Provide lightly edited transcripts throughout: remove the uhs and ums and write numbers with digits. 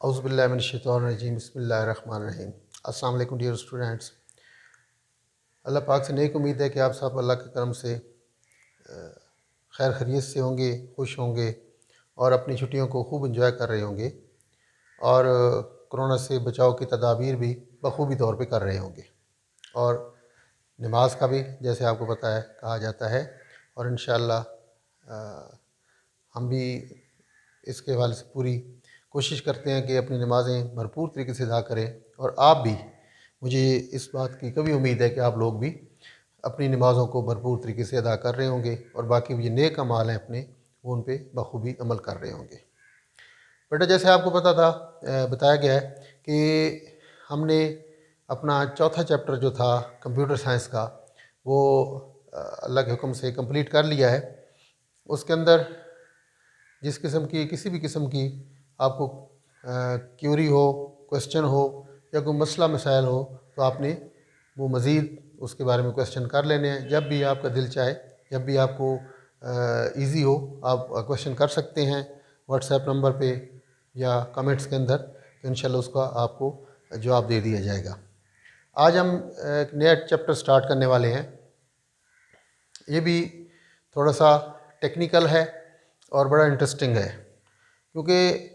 औज़ुबिल्लाहि मिनश्शैतानिर्रजीम बिस्मिल्लाहिर्रहमानिर्रहीम। अस्सलाम वालेकुम डियर स्टूडेंट्स। अल्लाह पाक से नेक उम्मीद है कि आप सब अल्लाह के करम से खैर खैरियत से होंगे, खुश होंगे और अपनी छुट्टियों को खूब इंजॉय कर रहे होंगे और कोरोना से बचाव की तदाबीर भी बखूबी तौर पे कर रहे होंगे। और नमाज का भी जैसे आपको पता है कहा जाता है और इंशाअल्लाह हम भी इसके हवाले से पूरी कोशिश करते हैं कि अपनी नमाज़ें भरपूर तरीके से अदा करें। और आप भी, मुझे इस बात की कभी उम्मीद है कि आप लोग भी अपनी नमाज़ों को भरपूर तरीके से अदा कर रहे होंगे और बाकी ये नेक अमाल हैं अपने, वो उन पे बखूबी अमल कर रहे होंगे। बेटा जैसे आपको पता था, बताया गया है कि हमने अपना चौथा चैप्टर जो था कंप्यूटर साइंस का, वो अल्लाह के हुक्म से कंप्लीट कर लिया है। उसके अंदर जिस किस्म की, किसी भी किस्म की आपको क्यूरी हो, क्वेश्चन हो या कोई मसला मसाइल हो, तो आपने वो मज़ीद उसके बारे में क्वेश्चन कर लेने हैं। जब भी आपका दिल चाहे, जब भी आपको इजी हो, आप क्वेश्चन कर सकते हैं व्हाट्सएप नंबर पे या कमेंट्स के अंदर, तो इंशाल्लाह उसका आपको जवाब दे दिया जाएगा। आज हम एक नया चैप्टर स्टार्ट करने वाले हैं। ये भी थोड़ा सा टेक्निकल है और बड़ा इंटरेस्टिंग है, क्योंकि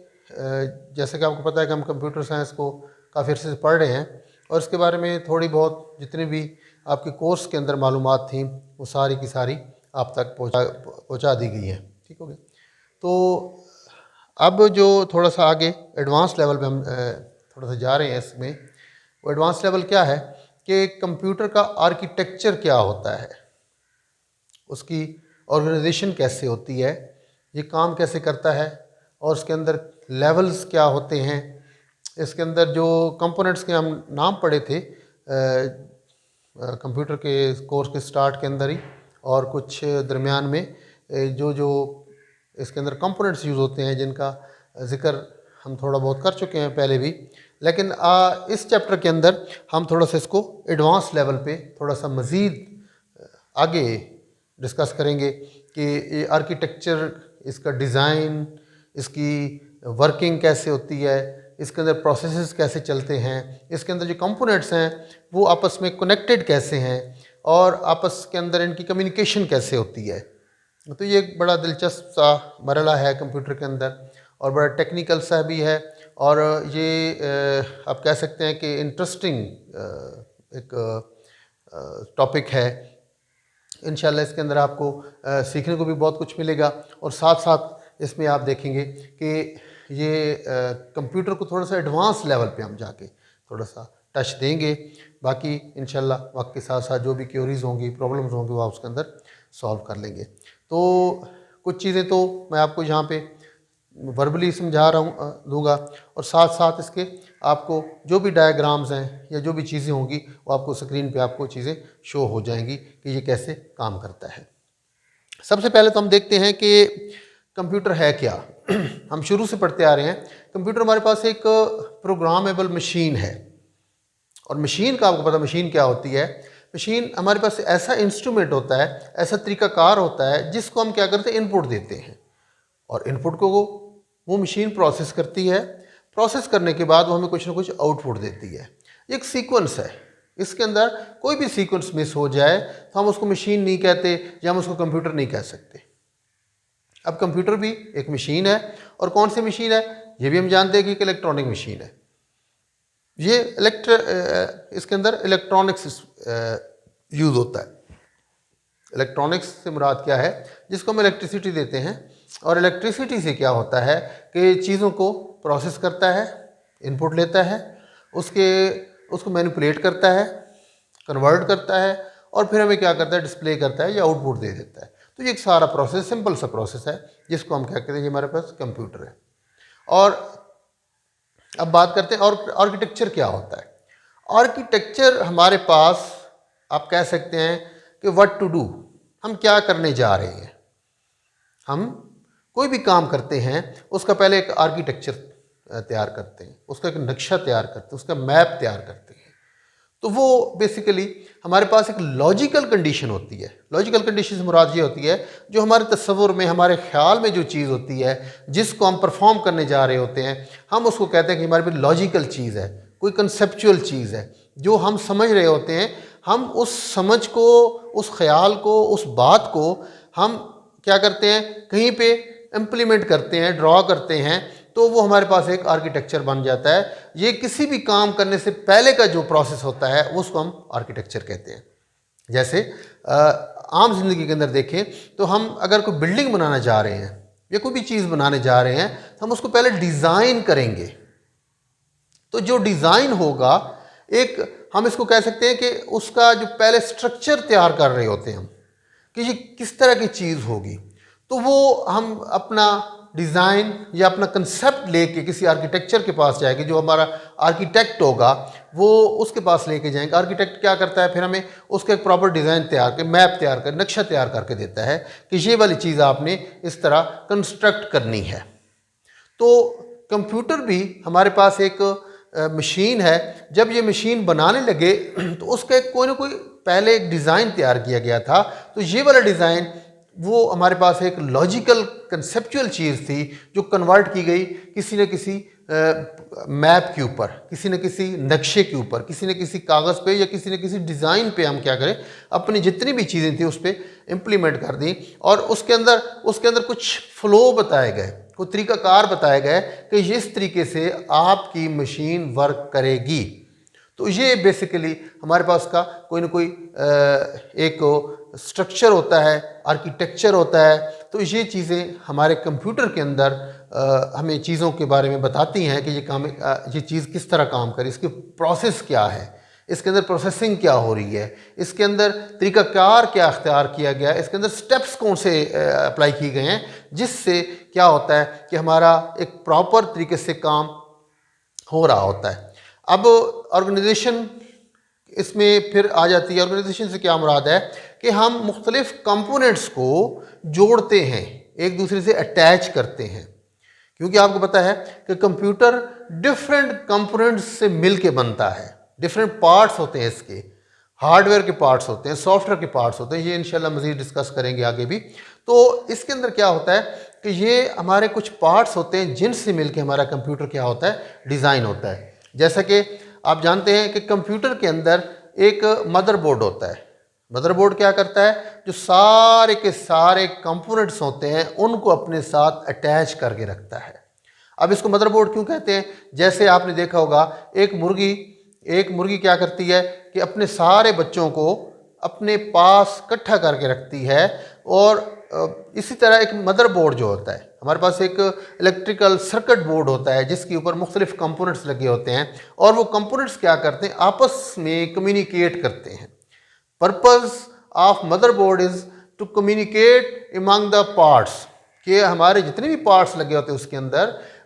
जैसे कि आपको पता है कि हम कंप्यूटर साइंस को काफ़ी अर्से से पढ़ रहे हैं और इसके बारे में थोड़ी बहुत जितनी भी आपके कोर्स के अंदर मालूमात थी, वो सारी की सारी आप तक पहुंचा दी गई हैं। ठीक हो गया। तो अब जो थोड़ा सा आगे एडवांस लेवल पे हम थोड़ा सा जा रहे हैं इसमें, वो एडवांस लेवल क्या है कि कंप्यूटर का आर्किटेक्चर क्या होता है, उसकी ऑर्गेनाइजेशन कैसे होती है, ये काम कैसे करता है और उसके अंदर लेवल्स क्या होते हैं। इसके अंदर जो कंपोनेंट्स के हम नाम पढ़े थे कंप्यूटर के कोर्स के स्टार्ट के अंदर ही, और कुछ दरमियान में जो जो इसके अंदर कंपोनेंट्स यूज़ होते हैं, जिनका ज़िक्र हम थोड़ा बहुत कर चुके हैं पहले भी, लेकिन इस चैप्टर के अंदर हम थोड़ा सा इसको एडवांस लेवल पे थोड़ा सा मज़ीद आगे डिस्कस करेंगे कि ये आर्किटेक्चर, इसका डिज़ाइन, इसकी वर्किंग कैसे होती है, इसके अंदर प्रोसेसेस कैसे चलते हैं, इसके अंदर जो कंपोनेंट्स हैं वो आपस में कनेक्टेड कैसे हैं और आपस के अंदर इनकी कम्युनिकेशन कैसे होती है। तो ये एक बड़ा दिलचस्प सा मरला है कंप्यूटर के अंदर और बड़ा टेक्निकल सा भी है और ये आप कह सकते हैं कि इंटरेस्टिंग एक टॉपिक है। इंशाल्लाह इसके अंदर आपको सीखने को भी बहुत कुछ मिलेगा और साथ साथ इसमें आप देखेंगे कि ये कंप्यूटर को थोड़ा सा एडवांस लेवल पे हम जाके थोड़ा सा टच देंगे। बाकी इंशाल्लाह वक्त के साथ साथ जो भी क्यूरीज होंगी, प्रॉब्लम्स होंगी, वो आप उसके अंदर सॉल्व कर लेंगे। तो कुछ चीज़ें तो मैं आपको यहाँ पे वर्बली समझा रहा हूँ दूँगा और साथ साथ इसके आपको जो भी डायग्राम्स हैं या जो भी चीज़ें होंगी वो आपको स्क्रीन पे आपको चीज़ें शो हो जाएंगी कि ये कैसे काम करता है। सबसे पहले तो हम देखते हैं कि कंप्यूटर है क्या। हम शुरू से पढ़ते आ रहे हैं, कंप्यूटर हमारे पास एक प्रोग्रामेबल मशीन है। और मशीन का आपको पता मशीन क्या होती है। मशीन हमारे पास ऐसा इंस्ट्रूमेंट होता है, ऐसा तरीकाकार होता है जिसको हम क्या करते हैं, इनपुट देते हैं और इनपुट को वो मशीन प्रोसेस करती है। प्रोसेस करने के बाद वो हमें कुछ ना कुछ आउटपुट देती है। एक सीक्वेंस है, इसके अंदर कोई भी सीक्वेंस मिस हो जाए तो हम उसको मशीन नहीं कहते या हम उसको कंप्यूटर नहीं कह सकते। अब कंप्यूटर भी एक मशीन है और कौन सी मशीन है, ये भी हम जानते हैं कि एक इलेक्ट्रॉनिक मशीन है। ये इसके अंदर इलेक्ट्रॉनिक्स यूज़ होता है। इलेक्ट्रॉनिक्स से मुराद क्या है, जिसको हम इलेक्ट्रिसिटी देते हैं। और इलेक्ट्रिसिटी से क्या होता है कि चीज़ों को प्रोसेस करता है, इनपुट लेता है, उसको मैनिपुलेट करता है, कन्वर्ट करता है और फिर हमें क्या करता है, डिस्प्ले करता है या आउटपुट दे देता है। तो ये एक सारा प्रोसेस, सिंपल सा प्रोसेस है जिसको हम क्या कहते हैं, ये हमारे पास कंप्यूटर है। और अब बात करते हैं और आर्किटेक्चर क्या होता है। आर्किटेक्चर हमारे पास आप कह सकते हैं कि व्हाट टू डू, हम क्या करने जा रहे हैं। हम कोई भी काम करते हैं उसका पहले एक आर्किटेक्चर तैयार करते हैं, उसका एक नक्शा तैयार करते हैं, उसका मैप तैयार करते हैं। तो वो बेसिकली हमारे पास एक लॉजिकल कंडीशन होती है। लॉजिकल कंडीशन से मुराद ये होती है जो हमारे तस्वुर में, हमारे ख्याल में जो चीज़ होती है, जिसको हम परफॉर्म करने जा रहे होते हैं, हम उसको कहते हैं कि हमारे पास लॉजिकल चीज़ है, कोई कंसेप्चुअल चीज़ है जो हम समझ रहे होते हैं। हम उस समझ को, उस ख्याल को, उस बात को हम क्या करते हैं, कहीं पे इम्प्लीमेंट करते हैं, ड्रॉ करते हैं, तो वो हमारे पास एक आर्किटेक्चर बन जाता है। ये किसी भी काम करने से पहले का जो प्रोसेस होता है उसको हम आर्किटेक्चर कहते हैं। जैसे आम जिंदगी के अंदर देखें तो हम अगर कोई बिल्डिंग बनाना जा रहे हैं या कोई भी चीज़ बनाने जा रहे हैं तो हम उसको पहले डिज़ाइन करेंगे। तो जो डिज़ाइन होगा, एक हम इसको कह सकते हैं कि उसका जो पहले स्ट्रक्चर तैयार कर रहे होते हैं हम कि ये किस तरह की चीज़ होगी, तो वो हम अपना डिज़ाइन या अपना कंसेप्ट लेके किसी आर्किटेक्चर के पास जाएंगे। जो हमारा आर्किटेक्ट होगा वो उसके पास लेके जाएंगे। आर्किटेक्ट क्या करता है, फिर हमें उसका एक प्रॉपर डिज़ाइन तैयार कर, मैप तैयार कर, नक्शा तैयार करके देता है कि ये वाली चीज़ आपने इस तरह कंस्ट्रक्ट करनी है। तो कंप्यूटर भी हमारे पास एक मशीन है। जब ये मशीन बनाने लगे तो उसका एक कोई ना कोई पहले एक डिज़ाइन तैयार किया गया था। तो ये वाला डिज़ाइन वो हमारे पास एक लॉजिकल कंसेप्चुअल चीज़ थी जो कन्वर्ट की गई किसी न किसी मैप के ऊपर, किसी न किसी नक्शे के ऊपर, किसी न किसी कागज़ पे या किसी न किसी डिज़ाइन पे हम क्या करें, अपनी जितनी भी चीज़ें थी उस पर इम्प्लीमेंट कर दी। और उसके अंदर कुछ फ्लो बताए गए, कोई तरीक़ाकार बताया गया कि इस तरीके से आपकी मशीन वर्क करेगी। तो ये बेसिकली हमारे पास का कोई ना कोई एक स्ट्रक्चर होता है, आर्किटेक्चर होता है। तो ये चीज़ें हमारे कंप्यूटर के अंदर हमें चीज़ों के बारे में बताती हैं कि ये चीज़ किस तरह काम करे, इसकी प्रोसेस क्या है, इसके अंदर प्रोसेसिंग क्या हो रही है, इसके अंदर तरीक़ाकार क्या अख्तियार किया गया है, इसके अंदर स्टेप्स कौन से अप्लाई किए गए हैं, जिससे क्या होता है कि हमारा एक प्रॉपर तरीके से काम हो रहा होता है। अब ऑर्गेनाइजेशन इसमें फिर आ जाती है। ऑर्गेनाइजेशन से क्या मुराद है कि हम मुख्तलिफ कंपोनेंट्स को जोड़ते हैं, एक दूसरे से अटैच करते हैं। क्योंकि आपको पता है कि कंप्यूटर डिफरेंट कंपोनेंट्स से मिल के बनता है, डिफरेंट पार्ट्स होते हैं इसके, हार्डवेयर के पार्ट्स होते हैं, सॉफ्टवेयर के पार्ट्स होते हैं। ये इंशाल्लाह मज़ीद डिस्कस करेंगे आगे भी। तो इसके अंदर क्या होता है कि ये हमारे कुछ पार्ट्स होते हैं जिनसे मिल के हमारा कंप्यूटर क्या होता है, डिज़ाइन होता है। जैसा कि आप जानते हैं कि कंप्यूटर के अंदर एक मदरबोर्ड होता है। मदरबोर्ड क्या करता है, जो सारे के सारे कंपोनेंट्स होते हैं उनको अपने साथ अटैच करके रखता है। अब इसको मदरबोर्ड क्यों कहते हैं? जैसे आपने देखा होगा एक मुर्गी क्या करती है कि अपने सारे बच्चों को अपने पास इकट्ठा करके रखती है। और इसी तरह एक मदरबोर्ड जो होता है, हमारे पास एक इलेक्ट्रिकल सर्किट बोर्ड होता है जिसके ऊपर मुख्तलिफ कंपोनेंट्स लगे होते हैं, और वो कंपोनेंट्स क्या करते हैं, आपस में कम्युनिकेट करते हैं। Purpose of motherboard is to communicate among the parts, कि हमारे जितने भी पार्ट्स लगे होते हैं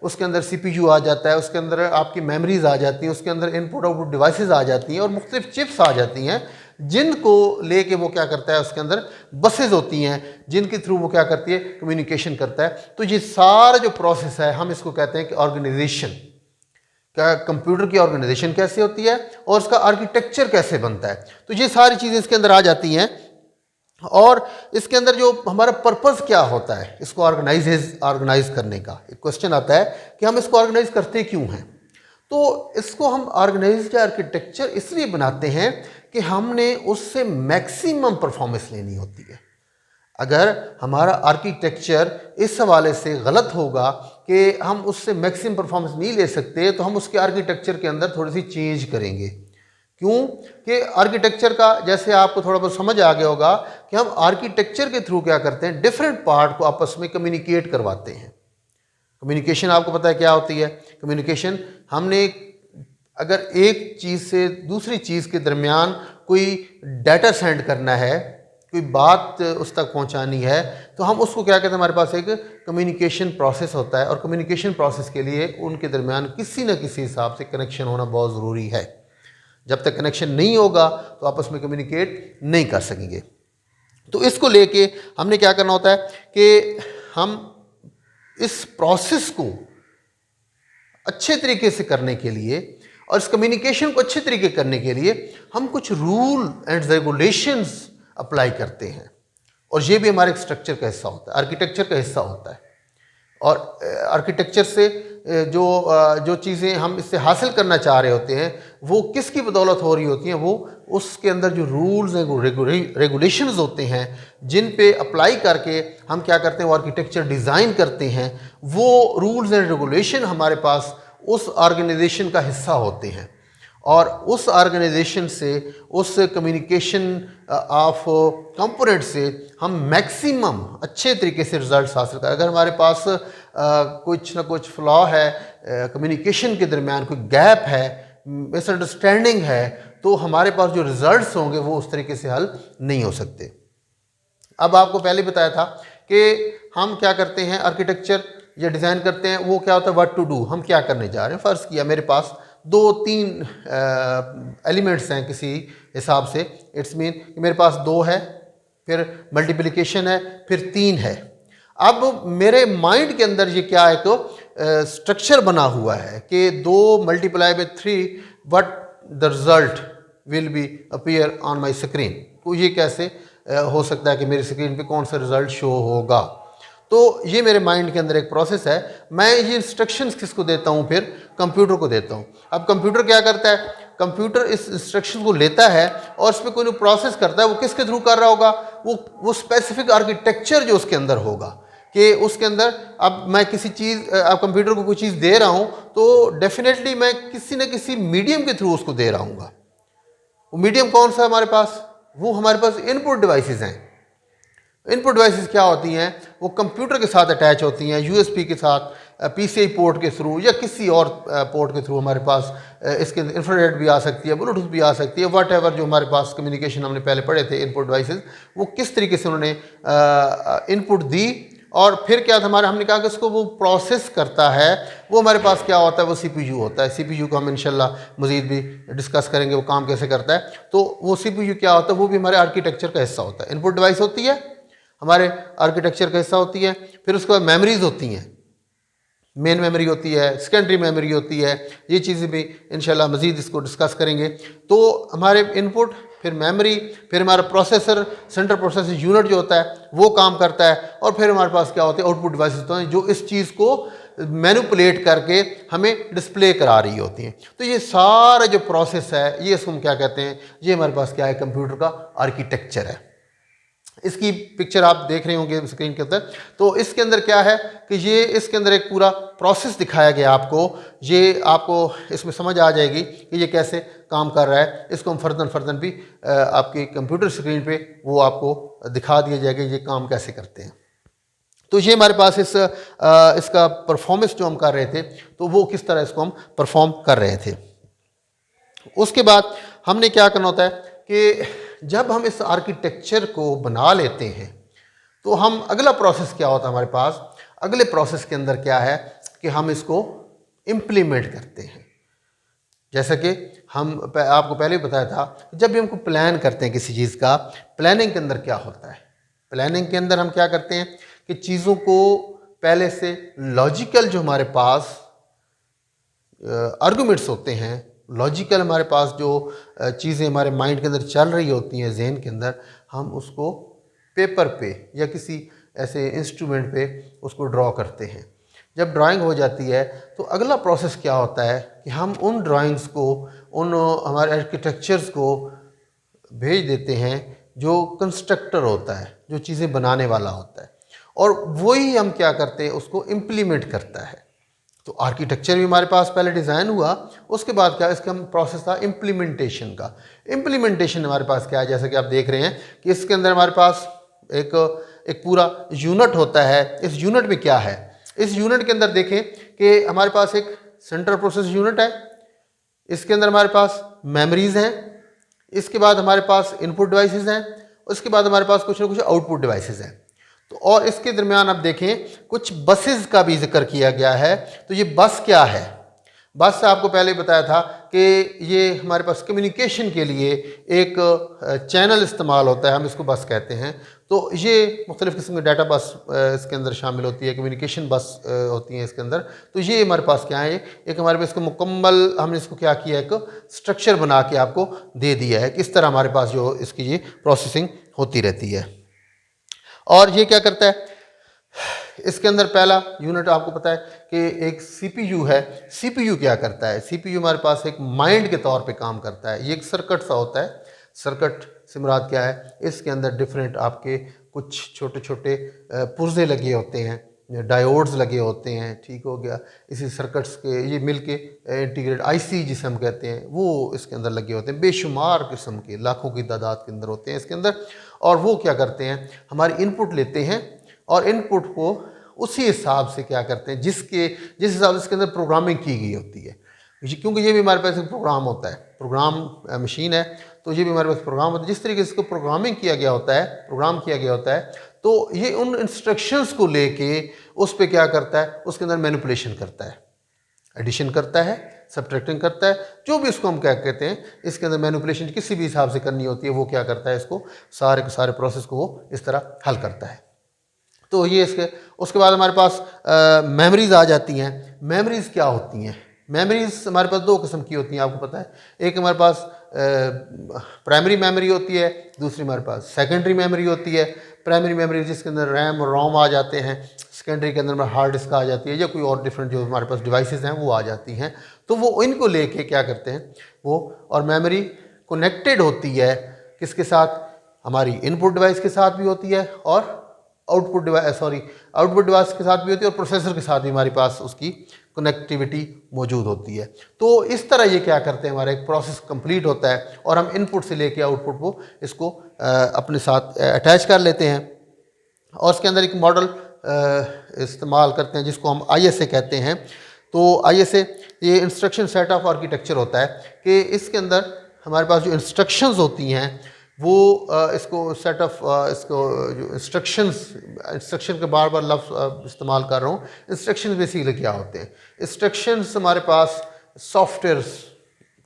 उसके अंदर CPU आ जाता है, उसके अंदर आपकी मेमोरीज आ जाती हैं, उसके अंदर इनपुट आउटपुट डिवाइसेस आ जाती हैं और मुख्तलिफ चिप्स आ जाती हैं, जिनको लेके वो क्या करता है, उसके अंदर बसेज होती हैं जिनके थ्रू वो क्या करती है, कम्युनिकेशन करता है। तो ये सारा जो प्रोसेस है हम इसको कहते हैं कि ऑर्गेनाइजेशन। क्या कंप्यूटर की ऑर्गेनाइजेशन कैसे होती है और उसका आर्किटेक्चर कैसे बनता है, तो ये सारी चीज़ें इसके अंदर आ जाती हैं। और इसके अंदर जो हमारा पर्पज़ क्या होता है इसको ऑर्गेनाइज करने का, एक क्वेश्चन आता है कि हम इसको ऑर्गेनाइज करते क्यों हैं। तो इसको हम ऑर्गेनाइज्ड आर्किटेक्चर इसलिए बनाते हैं कि हमने उससे मैक्सिमम परफॉर्मेंस लेनी होती है। अगर हमारा आर्किटेक्चर इस हवाले से गलत होगा कि हम उससे मैक्सिमम परफॉर्मेंस नहीं ले सकते, तो हम उसके आर्किटेक्चर के अंदर थोड़ी सी चेंज करेंगे। क्यों कि आर्किटेक्चर का, जैसे आपको थोड़ा बहुत समझ आ गया होगा कि हम आर्किटेक्चर के थ्रू क्या करते हैं, डिफरेंट पार्ट को आपस में कम्युनिकेट करवाते हैं। कम्युनिकेशन आपको पता है क्या होती है। कम्युनिकेशन, हमने अगर एक चीज़ से दूसरी चीज़ के दरमियान कोई डाटा सेंड करना है, कोई बात उस तक पहुंचानी है, तो हम उसको क्या कहते हैं, हमारे पास एक कम्युनिकेशन प्रोसेस होता है। और कम्युनिकेशन प्रोसेस के लिए उनके दरमियान किसी न किसी हिसाब से कनेक्शन होना बहुत ज़रूरी है। जब तक कनेक्शन नहीं होगा तो आपस में कम्युनिकेट नहीं कर सकेंगे। तो इसको लेके हमने क्या करना होता है कि हम इस प्रोसेस को अच्छे तरीके से करने के लिए और इस कम्युनिकेशन को अच्छे तरीके करने के लिए हम कुछ रूल एंड रेगुलेशंस अप्लाई करते हैं, और ये भी हमारे स्ट्रक्चर का हिस्सा होता है, आर्किटेक्चर का हिस्सा होता है। और आर्किटेक्चर से जो चीज़ें हम इससे हासिल करना चाह रहे होते हैं वो किसकी बदौलत हो रही होती हैं, वो उसके अंदर जो रूल्स हैं, रेगुलेशंस होते हैं जिन पे अप्लाई करके हम क्या करते हैं, वो आर्किटेक्चर डिज़ाइन करते हैं। वो रूल्स एंड रेगुलेशन हमारे पास उस ऑर्गेनाइजेशन का हिस्सा होते हैं, और उस ऑर्गेनाइजेशन से, उस कम्युनिकेशन ऑफ कंपोनेंट से हम मैक्सिमम अच्छे तरीके से रिजल्ट्स हासिल करें। अगर हमारे पास कुछ ना कुछ फ्लॉ है, कम्युनिकेशन के दरमियान कोई गैप है, मिसअंडरस्टैंडिंग है, तो हमारे पास जो रिजल्ट्स होंगे वो उस तरीके से हल नहीं हो सकते। अब आपको पहले बताया था कि हम क्या करते हैं, आर्किटेक्चर या डिज़ाइन करते हैं, वो क्या होता है, व्हाट टू डू, हम क्या करने जा रहे हैं। फ़र्ज़ किया मेरे पास 2-3 एलिमेंट्स हैं किसी हिसाब से, इट्स मीन कि मेरे पास 2 है, फिर मल्टीप्लिकेशन है, फिर 3 है। अब मेरे माइंड के अंदर ये क्या है, तो स्ट्रक्चर बना हुआ है कि 2 multiply by 3 what the result will be appear on my screen. तो ये कैसे हो सकता है कि मेरी स्क्रीन पे कौन सा रिजल्ट शो होगा। तो ये मेरे माइंड के अंदर एक प्रोसेस है। मैं ये इंस्ट्रक्शंस किसको देता हूँ, फिर कंप्यूटर को देता हूँ। अब कंप्यूटर क्या करता है, कंप्यूटर इस इंस्ट्रक्शन को लेता है और इस पर कोई प्रोसेस करता है। वो किसके थ्रू कर रहा होगा, वो स्पेसिफिक आर्किटेक्चर जो उसके अंदर होगा, कि उसके अंदर अब मैं किसी चीज़, अब कंप्यूटर को कोई चीज़ दे रहा हूँ तो डेफिनेटली मैं किसी न किसी मीडियम के थ्रू उसको दे रहा हूँगा। वो मीडियम कौन सा है हमारे पास, वो हमारे पास इनपुट डिवाइसेस हैं। इनपुट डिवाइसेस क्या होती हैं, वो कंप्यूटर के साथ अटैच होती हैं, यूएसबी के साथ, पीसीआई पोर्ट के थ्रू या किसी और पोर्ट के थ्रू हमारे पास इसके इंफ्रारेड भी आ सकती है, ब्लूटूथ भी आ सकती है, वट एवर जो हमारे पास कम्युनिकेशन हमने पहले पढ़े थे इनपुट डिवाइसेस, वो किस तरीके से उन्होंने इनपुट दी। और फिर क्या था हमारे, हमने कहा कि उसको वो प्रोसेस करता है, वो हमारे पास क्या होता है, वो सीपीयू होता है। सीपीयू को हम इंशाल्लाह मज़ीद भी डिस्कस करेंगे वो काम कैसे करता है। तो वो सीपीयू क्या होता है, वो भी हमारे आर्किटेक्चर का हिस्सा होता है। इनपुट डिवाइस होती है, हमारे आर्किटेक्चर का हिस्सा होती है। फिर उसके बाद मेमोरीज होती हैं, मेन मेमोरी होती है, सेकेंडरी मेमोरी होती है। ये चीज़ें भी इंशाल्लाह मज़ीद इसको डिस्कस करेंगे। तो हमारे इनपुट, फिर मेमोरी, फिर हमारा प्रोसेसर, सेंट्रल प्रोसेसर यूनिट जो होता है वो काम करता है, और फिर हमारे पास क्या होते हैं, आउटपुट डिवाइसेस होते हैं जो इस चीज़ को मैनिपुलेट करके हमें डिस्प्ले करा रही होती हैं। तो ये सारा जो प्रोसेस है, ये इसको हम क्या कहते हैं, ये हमारे पास क्या है, कंप्यूटर का आर्किटेक्चर है। इसकी पिक्चर आप देख रहे होंगे स्क्रीन के अंदर। तो इसके अंदर क्या है कि ये इसके अंदर एक पूरा प्रोसेस दिखाया गया आपको। ये आपको इसमें समझ आ जाएगी कि ये कैसे काम कर रहा है। इसको हम फर्दन भी आपकी कंप्यूटर स्क्रीन पे वो आपको दिखा दिया जाएगा ये काम कैसे करते हैं। तो ये हमारे पास इसका परफॉर्मेंस जो हम कर रहे थे, तो वो किस तरह इसको हम परफॉर्म कर रहे थे। उसके बाद हमने क्या करना होता है कि जब हम इस आर्किटेक्चर को बना लेते हैं तो हम अगला प्रोसेस क्या होता है हमारे पास, अगले प्रोसेस के अंदर क्या है कि हम इसको इम्प्लीमेंट करते हैं। जैसा कि हम आपको पहले बताया था, जब भी हमको प्लान करते हैं किसी चीज़ का, प्लानिंग के अंदर क्या होता है, प्लानिंग के अंदर हम क्या करते हैं कि चीज़ों को पहले से लॉजिकल, जो हमारे पास आर्गूमेंट्स होते हैं, लॉजिकल हमारे पास जो चीज़ें हमारे माइंड के अंदर चल रही होती हैं, जहन के अंदर, हम उसको पेपर पे या किसी ऐसे इंस्ट्रूमेंट पे उसको ड्रॉ करते हैं। जब ड्राइंग हो जाती है तो अगला प्रोसेस क्या होता है कि हम उन ड्राइंग्स को, उन हमारे आर्किटेक्चर्स को भेज देते हैं जो कंस्ट्रक्टर होता है, जो चीज़ें बनाने वाला होता है, और वही हम क्या करते हैं, उसको इम्प्लीमेंट करता है। तो आर्किटेक्चर भी हमारे पास पहले डिज़ाइन हुआ, उसके बाद क्या इसका प्रोसेस था इम्प्लीमेंटेशन का। इम्प्लीमेंटेशन हमारे पास क्या है, जैसा कि आप देख रहे हैं कि इसके अंदर हमारे पास एक पूरा यूनिट होता है। इस यूनिट में क्या है, इस यूनिट के अंदर देखें कि हमारे पास एक सेंट्रल प्रोसेस यूनिट है, इसके अंदर हमारे पास मेमोरीज हैं, इसके बाद हमारे पास इनपुट डिवाइसेस हैं, उसके बाद हमारे पास कुछ ना कुछ आउटपुट डिवाइसेस हैं। तो और इसके दरमियान आप देखें कुछ बसेस का भी जिक्र किया गया है। तो ये बस क्या है, बस आपको पहले ही बताया था कि ये हमारे पास कम्युनिकेशन के लिए एक चैनल इस्तेमाल होता है, हम इसको बस कहते हैं। तो ये मुख्तलिफ़ किस्म की डाटा बस इसके अंदर शामिल होती है, कम्युनिकेशन बस होती हैं इसके अंदर। तो ये हमारे पास क्या है, एक हमारे पास इसको मुकम्मल हमने इसको क्या किया, एक स्ट्रक्चर बना के आपको दे दिया है, किस तरह हमारे पास जो इसकी ये प्रोसेसिंग होती रहती है। और ये क्या करता है, इसके अंदर पहला यूनिट आपको पता है कि एक सीपीयू है। सीपीयू क्या करता है, सीपीयू हमारे पास एक माइंड के तौर पे काम करता है। ये एक सर्किट सा होता है। सर्किट से मुराद क्या है, इसके अंदर डिफरेंट आपके कुछ छोटे छोटे पुर्जे लगे होते हैं, डायोड्स लगे होते हैं, ठीक हो गया। इसी सर्किट्स के ये मिलके इंटीग्रेटेड आईसी जिसे हम कहते हैं, वो इसके अंदर लगे होते हैं। बेशुमार किस्म के, लाखों की तादाद के अंदर होते हैं इसके अंदर। और वो क्या करते हैं, हमारी इनपुट लेते हैं और इनपुट को उसी हिसाब से क्या करते हैं, जिस हिसाब से इसके अंदर प्रोग्रामिंग की गई होती है। क्योंकि ये भी हमारे पास एक प्रोग्राम होता है, प्रोग्राम मशीन है, तो ये भी हमारे पास प्रोग्राम होता है। जिस तरीके से इसको प्रोग्रामिंग किया गया होता है, प्रोग्राम किया गया होता है, तो ये उन इंस्ट्रक्शंस को लेके उस पर क्या करता है, उसके अंदर मैनिपुलेशन करता है, एडिशन करता है, सब्ट्रैक्टिंग करता है, जो भी इसको हम क्या कहते हैं, इसके अंदर मैनिपुलेशन किसी भी हिसाब से करनी होती है, वो क्या करता है, इसको सारे के सारे प्रोसेस को वो इस तरह हल करता है। तो ये उसके बाद हमारे पास मेमोरीज आ जाती हैं। मेमोरीज क्या होती हैं, मेमोरीज हमारे पास दो किस्म की होती हैं, आपको पता है। एक हमारे पास प्राइमरी मेमोरी होती है, दूसरी हमारे पास सेकेंडरी मेमोरी होती है। प्राइमरी मेमोरी जिसके अंदर रैम और रोम आ जाते हैं, सेकेंडरी के अंदर हार्ड डिस्क आ जाती है, या कोई और डिफरेंट जो हमारे पास डिवाइसेस हैं वो आ जाती हैं। तो वो इनको लेके क्या करते हैं वो, और मेमोरी कनेक्टेड होती है किसके साथ, हमारी इनपुट डिवाइस के साथ भी होती है और आउटपुट डिवाइस के साथ भी होती है, और प्रोसेसर के साथ भी हमारे पास उसकी कनेक्टिविटी मौजूद होती है। तो इस तरह ये क्या करते हैं, हमारा एक प्रोसेस कंप्लीट होता है और हम इनपुट से लेके आउटपुट को इसको अपने साथ अटैच कर लेते हैं। और उसके अंदर एक मॉडल इस्तेमाल करते हैं जिसको हम ISA कहते हैं। तो ISA ये इंस्ट्रक्शन सेट ऑफ आर्किटेक्चर होता है कि इसके अंदर हमारे पास जो इंस्ट्रक्शंस होती हैं वो इसको सेट ऑफ इसको जो इंस्ट्रक्शन के बार बार लफ्ज़ इस्तेमाल कर रहा हूँ। इंस्ट्रक्शन बेसिकली क्या होते हैं, इंस्ट्रक्शंस हमारे पास सॉफ्टवेयर्स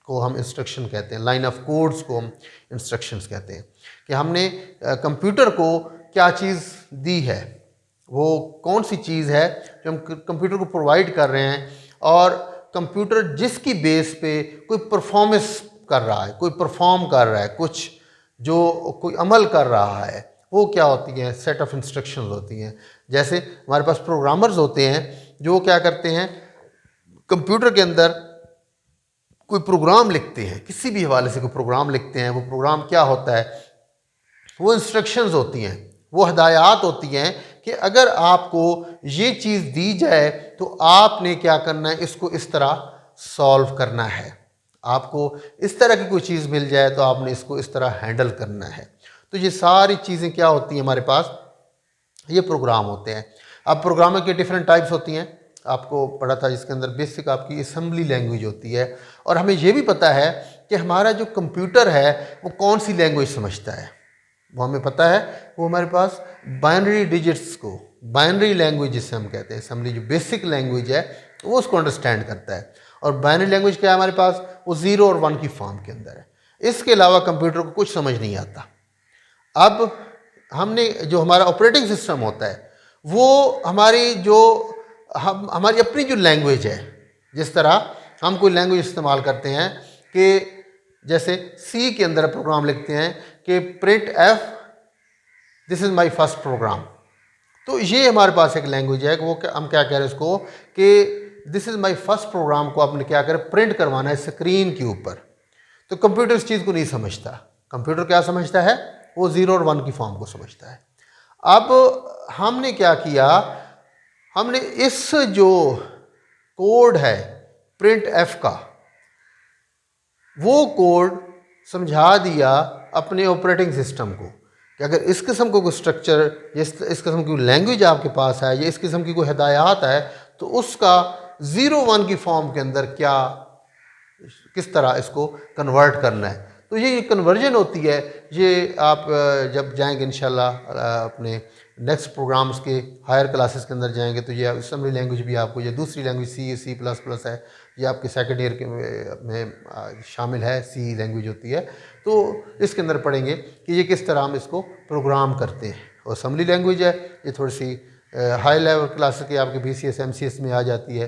को हम इंस्ट्रक्शन कहते हैं, लाइन ऑफ कोड्स को हम इंस्ट्रक्शंस कहते हैं। कि हमने कंप्यूटर को क्या चीज़ दी है, वो कौन सी चीज़ है जो हम कंप्यूटर को प्रोवाइड कर रहे हैं, और कंप्यूटर जिसकी बेस पे कोई परफॉर्मेंस कर रहा है, कोई परफॉर्म कर रहा है, कुछ जो कोई अमल कर रहा है, वो क्या होती हैं, सेट ऑफ इंस्ट्रक्शंस होती हैं। जैसे हमारे पास प्रोग्रामर्स होते हैं जो क्या करते हैं, कंप्यूटर के अंदर कोई प्रोग्राम लिखते हैं, किसी भी हवाले से कोई प्रोग्राम लिखते हैं। वो प्रोग्राम क्या होता है, वो इंस्ट्रक्शंस होती हैं, वो हदायत होती हैं कि अगर आपको ये चीज़ दी जाए तो आपने क्या करना है, इसको इस तरह सॉल्व करना है। आपको इस तरह की कोई चीज़ मिल जाए तो आपने इसको इस तरह हैंडल करना है। तो ये सारी चीज़ें क्या होती हैं हमारे पास, ये प्रोग्राम होते हैं। अब प्रोग्रामर की डिफरेंट टाइप्स होती हैं, आपको पढ़ा था, जिसके अंदर बेसिक आपकी असेंबली लैंग्वेज होती है। और हमें ये भी पता है कि हमारा जो कंप्यूटर है वो कौन सी लैंग्वेज समझता है, वो हमें पता है। वो हमारे पास बाइनरी डिजिट्स को, बाइनरी लैंग्वेज जिसे हम कहते हैं, असेंबली जो बेसिक लैंग्वेज है वो उसको अंडरस्टैंड करता है। और बाइनरी लैंग्वेज क्या है हमारे पास, वो 0 और 1 की फॉर्म के अंदर है। इसके अलावा कंप्यूटर को कुछ समझ नहीं आता। अब हमने जो हमारा ऑपरेटिंग सिस्टम होता है वो हमारी अपनी जो लैंग्वेज है, जिस तरह हम कोई लैंग्वेज इस्तेमाल करते हैं कि जैसे C के अंदर प्रोग्राम लिखते हैं कि print F this is my first program. तो ये हमारे पास एक लैंग्वेज है, वो हम क्या कह रहे हैं इसको कि this is my first program को आपने क्या करें, प्रिंट करवाना है स्क्रीन के ऊपर। तो कंप्यूटर इस चीज़ को नहीं समझता। कंप्यूटर क्या समझता है, वो 0 और 1 की फॉर्म को समझता है। अब हमने क्या किया, हमने इस जो कोड है प्रिंट F का, वो कोड समझा दिया अपने ऑपरेटिंग सिस्टम को कि अगर इस किस्म को कोई स्ट्रक्चर, इस किस्म की लैंग्वेज आपके पास है, या इस किस्म की कोई हिदायत है, तो उसका 0-1 की फॉर्म के अंदर क्या, किस तरह इसको कन्वर्ट करना है। तो ये कन्वर्जन होती है। ये आप जब जाएंगे इंशाल्लाह अपने नेक्स्ट प्रोग्राम्स के हायर क्लासेस के अंदर जाएंगे तो ये असेंबली लैंग्वेज भी आपको, ये दूसरी लैंग्वेज C++ है, ये आपके सेकेंड ईयर के में शामिल है, C लैंग्वेज होती है। तो इसके अंदर पढ़ेंगे कि ये किस तरह हम इसको प्रोग्राम करते हैं। और असेंबली लैंग्वेज है, ये थोड़ी सी हाई लेवल क्लास के आपके BCS MCS में आ जाती है।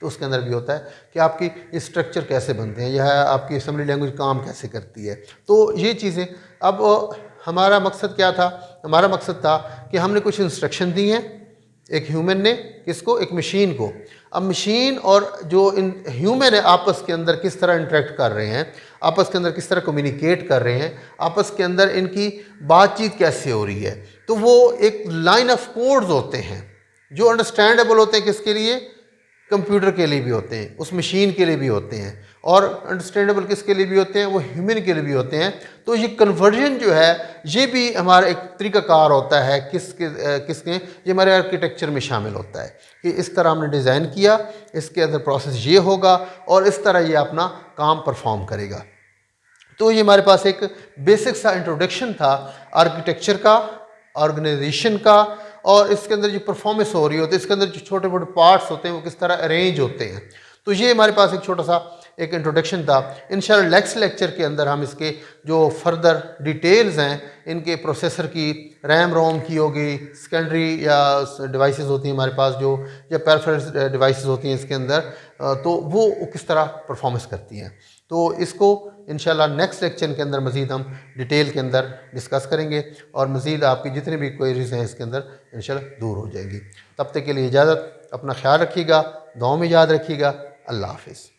तो उसके अंदर भी होता है कि आपकी ये स्ट्रक्चर कैसे बनते हैं, यह आपकी असेंबली लैंग्वेज काम कैसे करती है। तो ये चीज़ें, अब हमारा मकसद क्या था? हमारा मकसद था कि हमने कुछ इंस्ट्रक्शन दी हैं, एक ह्यूमन ने, किसको? एक मशीन को। अब मशीन और जो इन ह्यूमन है आपस के अंदर किस तरह इंटरेक्ट कर रहे हैं, आपस के अंदर किस तरह कम्युनिकेट कर रहे हैं, आपस के अंदर इनकी बातचीत कैसे हो रही है। तो वो एक लाइन ऑफ कोड्स होते हैं जो अंडरस्टैंडेबल होते हैं, किसके लिए? कंप्यूटर के लिए भी होते हैं, उस मशीन के लिए भी होते हैं, और अंडरस्टैंडेबल किसके लिए भी होते हैं? वो ह्यूमन के लिए भी होते हैं। तो ये कन्वर्जन जो है, ये भी हमारा एक तरीक़ाकार होता है, किसके ये हमारे आर्किटेक्चर में शामिल होता है कि इस तरह हमने डिज़ाइन किया, इसके अंदर प्रोसेस ये होगा और इस तरह ये अपना काम परफॉर्म करेगा। तो ये हमारे पास एक बेसिक सा इंट्रोडक्शन था आर्किटेक्चर का, ऑर्गेनाइजेशन का, और इसके अंदर जो परफॉर्मेंस हो रही होती है, इसके अंदर जो छोटे मोटे पार्ट्स होते हैं वो किस तरह अरेंज होते हैं। तो ये हमारे पास एक छोटा सा एक इंट्रोडक्शन था। इंशाल्लाह नेक्स्ट लेक्चर के अंदर हम इसके जो फर्दर डिटेल्स हैं, इनके प्रोसेसर की, रैम रोम की होगी, सेकेंडरी या डिवाइसेस होती हैं हमारे पास जो, या पेरिफेरल डिवाइसेस होती हैं इसके अंदर, तो वो किस तरह परफॉर्मेंस करती हैं। तो इसको इंशाल्लाह नेक्स्ट लेक्चर के अंदर मज़ीद हम डिटेल के अंदर डिस्कस करेंगे और मज़ीद आपकी जितनी भी क्वेरीज हैं इसके अंदर इंशाल्लाह दूर हो जाएंगी। तब तक के लिए इजाज़त, अपना ख्याल रखिएगा, दुआ में याद रखिएगा। अल्लाह हाफिज़।